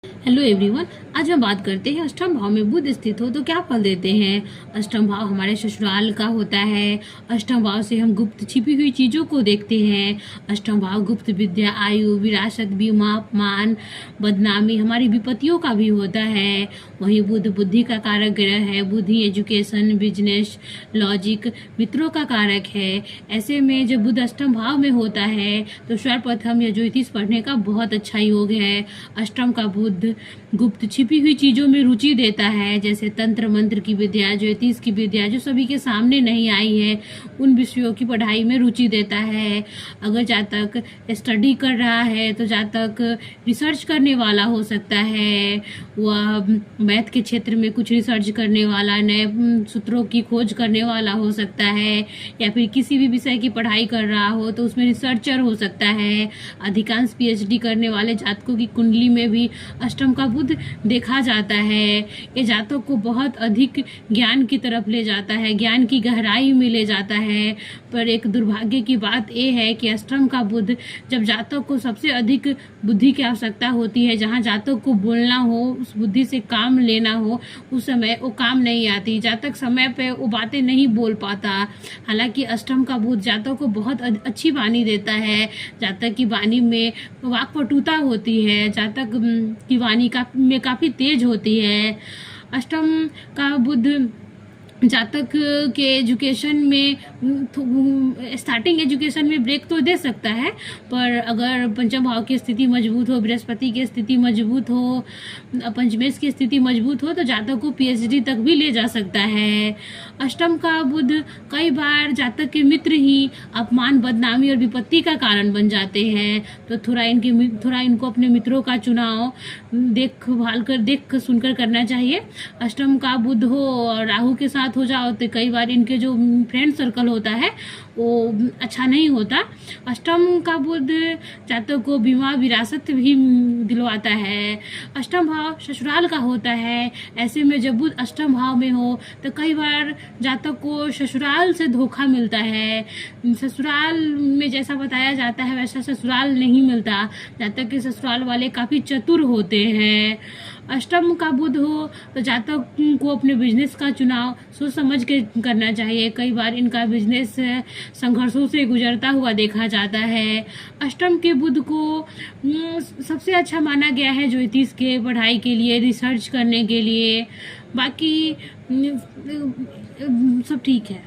Hello everyone. आज हम बात करते हैं अष्टम भाव में बुध स्थित हो तो क्या फल देते हैं। अष्टम भाव हमारे ससुराल का होता है। अष्टम भाव से हम गुप्त छिपी हुई चीजों को देखते हैं। अष्टम भाव गुप्त विद्या, आयु, विरासत, बीमा, अपमान, बदनामी, हमारी विपत्तियों का भी होता है। वहीं बुध बुद्धि का कारक ग्रह है। बुद्धि एजुकेशन, बिजनेस, लॉजिक, मित्रों का कारक है। ऐसे में जब बुध अष्टम भाव में होता है तो सर्वप्रथम या ज्योतिष पढ़ने का बहुत अच्छा योग है। अष्टम का बुध गुप्त छिपी हुई चीजों में रुचि देता है, जैसे तंत्र मंत्र की विद्या, ज्योतिष की विद्या जो सभी के सामने नहीं आई है, उन विषयों की पढ़ाई में रुचि देता है। अगर जातक स्टडी कर रहा है तो जातक रिसर्च करने वाला हो सकता है। वह मैथ के क्षेत्र में कुछ रिसर्च करने वाला, नए सूत्रों की खोज करने वाला हो सकता है, या फिर किसी भी विषय की पढ़ाई कर रहा हो तो उसमें रिसर्चर हो सकता है। अधिकांश पीएचडी करने वाले जातकों की कुंडली में भी अष्टम का बुध देखा जाता है। ये जातकों को बहुत अधिक ज्ञान की तरफ ले जाता है, ज्ञान की गहराई में ले जाता है। पर एक दुर्भाग्य की बात यह है कि अष्टम का बुध जब जातक को सबसे अधिक बुद्धि की आवश्यकता होती है, जहाँ जातक को बोलना हो, उस बुद्धि से काम लेना हो, उस समय वो काम नहीं आती। जातक समय पे वो बातें नहीं बोल पाता। हालांकि अष्टम का बुध जातक को बहुत अच्छी वाणी देता है। जातक की वाणी में वाक्पटुता होती है। जातक की वाणी में काफी तेज होती है। अष्टम का बुध जातक के एजुकेशन में स्टार्टिंग एजुकेशन में ब्रेक तो दे सकता है, पर अगर पंचम भाव की स्थिति मजबूत हो, बृहस्पति की स्थिति मजबूत हो, पंचमेश की स्थिति मजबूत हो तो जातक को पीएचडी तक भी ले जा सकता है। अष्टम का बुध कई बार जातक के मित्र ही अपमान, बदनामी और विपत्ति का कारण बन जाते हैं। तो थोड़ा इनको अपने मित्रों का चुनाव देख सुनकर करना चाहिए। अष्टम का बुध हो और राहु के साथ हो जाओ तो कई बार इनके जो फ्रेंड सर्कल होता है वो अच्छा नहीं होता। अष्टम का बुध जातक को बीमा, विरासत भी दिलवाता है। अष्टम भाव ससुराल का होता है। ऐसे में जब बुध अष्टम भाव में हो तो कई बार जातक को ससुराल से धोखा मिलता है। ससुराल में जैसा बताया जाता है वैसा ससुराल नहीं मिलता। जातक के ससुराल वाले काफी चतुर होते हैं। अष्टम का बुध हो तो जातक को अपने बिजनेस का चुनाव सोच समझ के करना चाहिए। कई बार इनका बिजनेस संघर्षों से गुजरता हुआ देखा जाता है। अष्टम के बुध को सबसे अच्छा माना गया है ज्योतिष के पढ़ाई के लिए, रिसर्च करने के लिए। बाकी सब ठीक है।